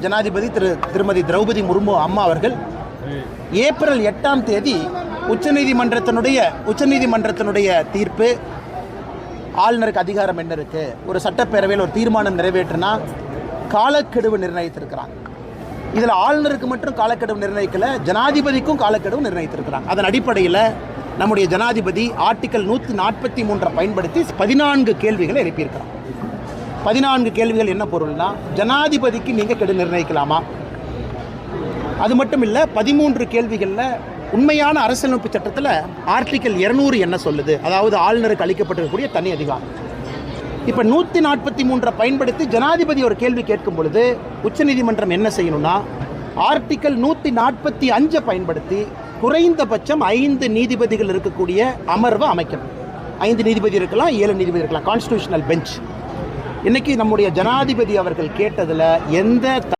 ஜனாதிபதி திருமதி திரௌபதி முர்மு அம்மா அவர்கள் ஏப்ரல் 8ஆம் தேதி உச்சநீதிமன்றத்தினுடைய தீர்ப்பு, ஆளுநருக்கு அதிகாரம் என்ன இருக்கு, ஒரு சட்டப்பேரவையில் ஒரு தீர்மானம் நிறைவேற்றினா காலக்கெடுவு நிர்ணயித்திருக்கிறாங்க. இதில் ஆளுநருக்கு மட்டும் காலக்கெடுவு நிர்ணயிக்கல, ஜனாதிபதிக்கும் காலக்கெடுவு நிர்ணயித்திருக்கிறாங்க. அதன் அடிப்படையில் நம்முடைய ஜனாதிபதி ஆர்டிகல் 143 பயன்படுத்தி 14 கேள்விகளை எழுப்பியிருக்கிறார். 14 கேள்விகள் என்ன பொருள்னா, ஜனாதிபதிக்கு நீங்கள் கெடு நிர்ணயிக்கலாமா? அது மட்டும் இல்லை, 13 கேள்விகளில் உண்மையான அரசியலமைப்பு சட்டத்தில் ஆர்டிகல் 200 என்ன சொல்லுது, அதாவது ஆளுநருக்கு அளிக்கப்பட்டிருக்கக்கூடிய தனி அதிகாரம். இப்போ 143 பயன்படுத்தி ஜனாதிபதி ஒரு கேள்வி கேட்கும் பொழுது உச்சநீதிமன்றம் என்ன செய்யணும்னா, ஆர்டிகல் 145 பயன்படுத்தி குறைந்தபட்சம் 5 நீதிபதிகள் இருக்கக்கூடிய அமர்வை அமைக்கணும். 5 நீதிபதி இருக்கலாம், 7 நீதிபதி இருக்கலாம், கான்ஸ்டிடியூஷனல் பெஞ்ச். இன்னைக்கு நம்முடைய ஜனாதிபதி அவர்கள் கேட்டதில் எந்த